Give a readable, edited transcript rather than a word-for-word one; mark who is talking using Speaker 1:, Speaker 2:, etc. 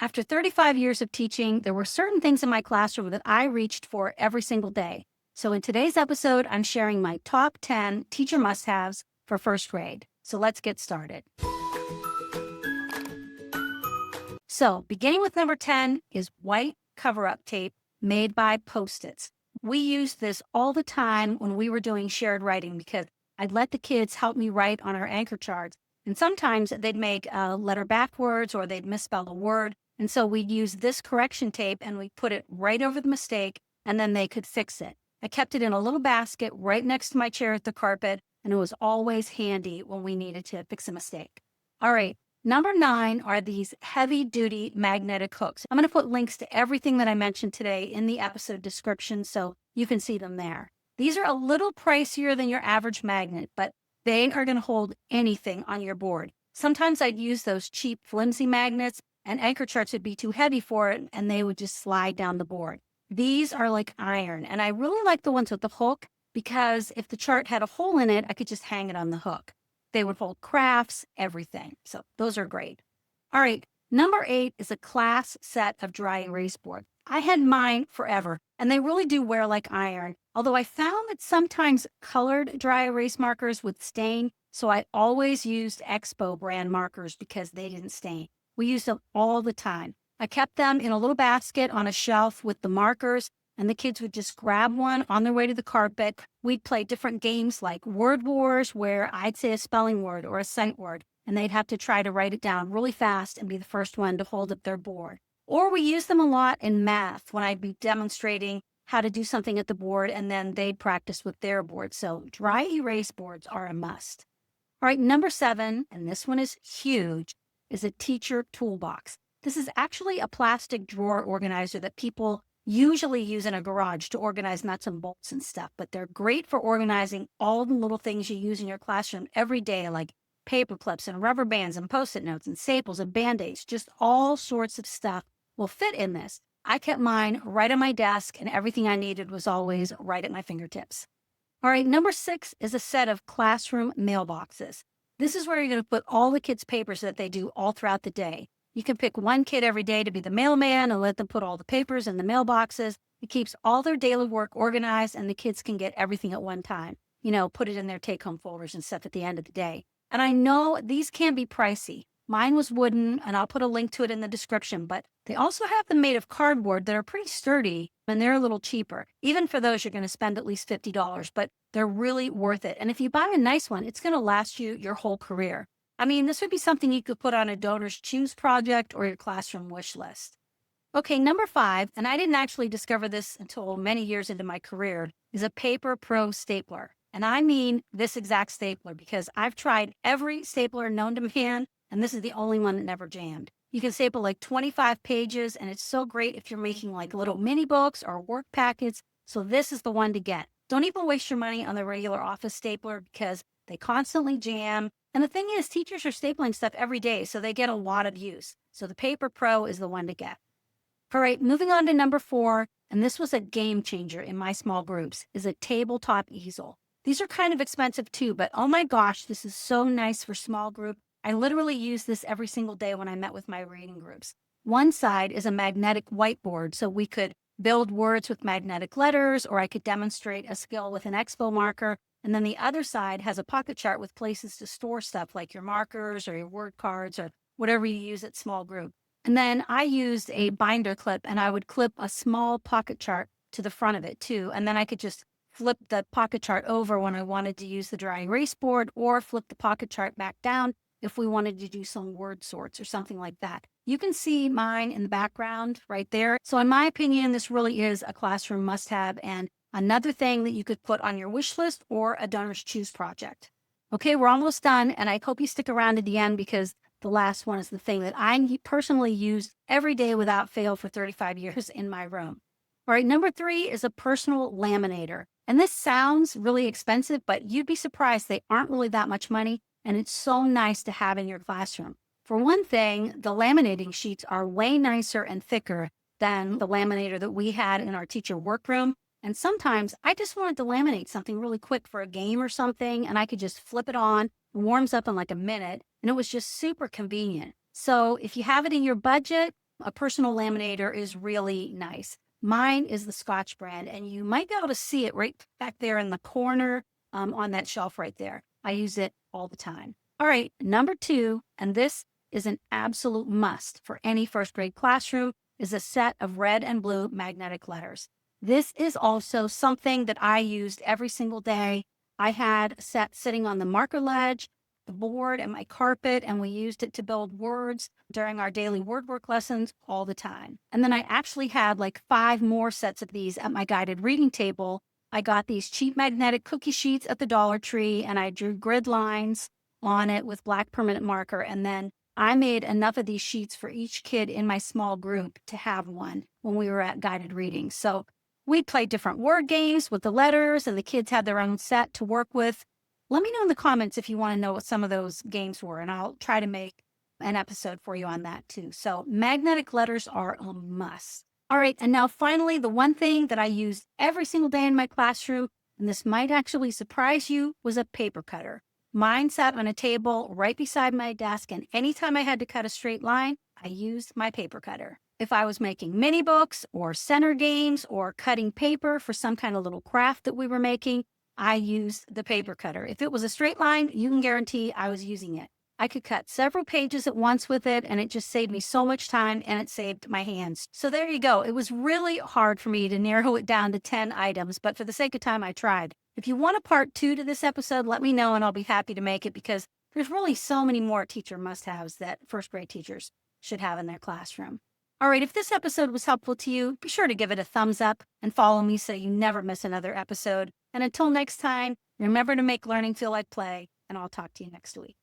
Speaker 1: After 35 years of teaching, there were certain things in my classroom that I reached for every single day. So in today's episode, I'm sharing my top 10 teacher must-haves for first grade. So let's get started. So beginning with number 10 is white cover-up tape made by Post-its. We used this all the time when we were doing shared writing because I'd let the kids help me write on our anchor charts. And sometimes they'd make a letter backwards or they'd misspell a word. And so we'd use this correction tape and we'd put it right over the mistake and then they could fix it. I kept it in a little basket right next to my chair at the carpet, and it was always handy when we needed to fix a mistake. All right, number 9 are these heavy-duty magnetic hooks. I'm going to put links to everything that I mentioned today in the episode description so you can see them there. These are a little pricier than your average magnet, but they are going to hold anything on your board. Sometimes I'd use those cheap, flimsy magnets, and anchor charts would be too heavy for it, and they would just slide down the board. These are like iron, and I really like the ones with the hook because if the chart had a hole in it, I could just hang it on the hook. They would hold crafts, everything. So those are great. All right, number 8 is a class set of dry erase boards. I had mine forever, and they really do wear like iron, although I found that sometimes colored dry erase markers would stain, so I always used 𝗏𝗏𝗿𝗀 brand markers because they didn't stain. We used them all the time. I kept them in a little basket on a shelf with the markers, and the kids would just grab one on their way to the carpet. We'd play different games like Word Wars, where I'd say a spelling word or a sight word, and they'd have to try to write it down really fast and be the first one to hold up their board. Or we used them a lot in math when I'd be demonstrating how to do something at the board, and then they'd practice with their board. So dry erase boards are a must. All right, number 7, and this one is huge, is a teacher toolbox. This is actually a plastic drawer organizer that people usually use in a garage to organize nuts and bolts and stuff, but they're great for organizing all the little things you use in your classroom every day, like paper clips and rubber bands and Post-it notes and staples and Band-Aids. Just all sorts of stuff will fit in this. I kept mine right on my desk, and everything I needed was always right at my fingertips. All right, number 6 is a set of classroom mailboxes. This is where you're going to put all the kids' papers that they do all throughout the day. You can pick one kid every day to be the mailman and let them put all the papers in the mailboxes. It keeps all their daily work organized, and the kids can get everything at one time. You know, put it in their take-home folders and stuff at the end of the day. And I know these can be pricey. Mine was wooden, and I'll put a link to it in the description, but they also have them made of cardboard that are pretty sturdy, and they're a little cheaper. Even for those, you're going to spend at least $50, but they're really worth it. And if you buy a nice one, it's going to last you your whole career. I mean, this would be something you could put on a 𝗏𝗃𝗁𝗁 project or your classroom wish list. Okay, number 5, and I didn't actually discover this until many years into my career, is a Paper Pro stapler. And I mean this exact stapler because I've tried every stapler known to man, and this is the only one that never jammed. You can staple like 25 pages, and it's so great if you're making like little mini books or work packets. So this is the one to get. Don't even waste your money on the regular office stapler because they constantly jam. And the thing is, teachers are stapling stuff every day, so they get a lot of use. So the Paper Pro is the one to get. All right, moving on to number 4, and this was a game changer in my small groups, is a tabletop easel. These are kind of expensive too, but oh my gosh, this is so nice for small group. I literally use this every single day when I met with my reading groups. One side is a magnetic whiteboard, so we could build words with magnetic letters, or I could demonstrate a skill with an expo marker. And then the other side has a pocket chart with places to store stuff like your markers or your word cards or whatever you use at small group. And then I used a binder clip, and I would clip a small pocket chart to the front of it too. And then I could just flip the pocket chart over when I wanted to use the dry erase board, or flip the pocket chart back down if we wanted to do some word sorts or something like that. You can see mine in the background right there. So in my opinion, this really is a classroom must-have and another thing that you could put on your wish list or a 𝗏𝗏𝗁𝗁 project. Okay, we're almost done, and I hope you stick around to the end because the last one is the thing that I personally use every day without fail for 35 years in my room. All right, number 3 is a personal laminator. And this sounds really expensive, but you'd be surprised they aren't really that much money, and it's so nice to have in your classroom. For one thing, the laminating sheets are way nicer and thicker than the laminator that we had in our teacher workroom. And sometimes I just wanted to laminate something really quick for a game or something, and I could just flip it on. It warms up in like a minute, and it was just super convenient. So if you have it in your budget, A personal laminator is really nice. Mine is the Scotch brand, and you might be able to see it right back there in the corner on that shelf right there. I use it all the time. All right, number 2, and this is an absolute must for any first grade classroom, is a set of red and blue magnetic letters. This is also something that I used every single day. I had a set sitting on the marker ledge, the board, and my carpet, and we used it to build words during our daily word work lessons all the time. And then I actually had like 5 more sets of these at my guided reading table. I got these cheap magnetic cookie sheets at the Dollar Tree, and I drew grid lines on it with black permanent marker. And then I made enough of these sheets for each kid in my small group to have one when we were at guided reading. So we'd play different word games with the letters, and the kids had their own set to work with. Let me know in the comments if you want to know what some of those games were, and I'll try to make an episode for you on that too. So magnetic letters are a must. All right, and now finally, the one thing that I used every single day in my classroom, and this might actually surprise you, was a paper cutter. Mine sat on a table right beside my desk, and anytime I had to cut a straight line, I used my paper cutter. If I was making mini books or center games or cutting paper for some kind of little craft that we were making, I used the paper cutter. If it was a straight line, you can guarantee I was using it. I could cut several pages at once with it, and it just saved me so much time, and it saved my hands. So there you go. It was really hard for me to narrow it down to 10 items, but for the sake of time, I tried. If you want a part 2 to this episode, let me know, and I'll be happy to make it, because there's really so many more teacher must-haves that first grade teachers should have in their classroom. All right, if this episode was helpful to you, be sure to give it a thumbs up and follow me so you never miss another episode. And until next time, remember to make learning feel like play, and I'll talk to you next week.